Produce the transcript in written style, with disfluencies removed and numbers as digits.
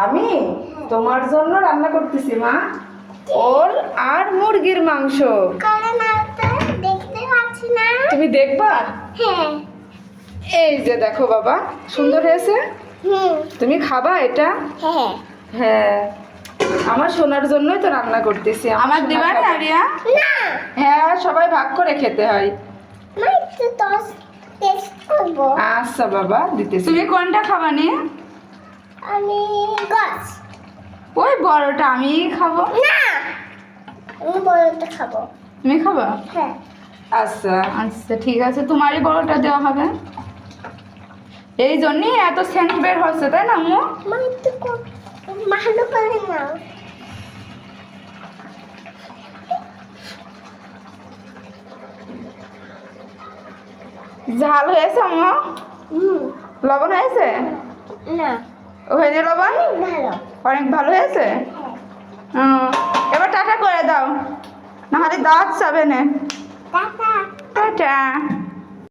আমি তোমার জন্য রান্না করতেছি মা, ওল আর মুরগির মাংস। কারণ আমি দেখতে পাচ্ছি না। তুমি দেখবা? হ্যাঁ। এই যে দেখো বাবা, সুন্দর হয়েছে। তুমি খাবা এটা? হ্যাঁ। হ্যাঁ, আমার সোনার জন্যই তো রান্না করতেছি। আমার সোনা দিবা খাবে। না রিয়া? না, হ্যাঁ, সবাই ভাগ করে খেতে হয়। আমি একটু টেস্ট করব। আচ্ছা বাবা, দিতেছি। তুমি কোনটা খাবা নি? আমি গাছ। ওই বড়টা আমি খাবো। না, আমি বড়টা খাবো। তুমি খাবা? হ্যাঁ। আচ্ছা আচ্ছা ঠিক আছে, তোমারই বড়টা দেওয়া হবে। এই জন্যই এত সেন্ট বের হচ্ছে, তাই না আম্মু? আমি একটু ভালো করে নাও। ঝাল হয়েছে আম্মু? হুম। লবণ হয়েছে? না, হয়েছে লবণ? ভালো। অনেক ভালো হয়েছে। এবার টাটা করে দাও, নাহলে দাঁত যাবে না। টাটা। টাটা।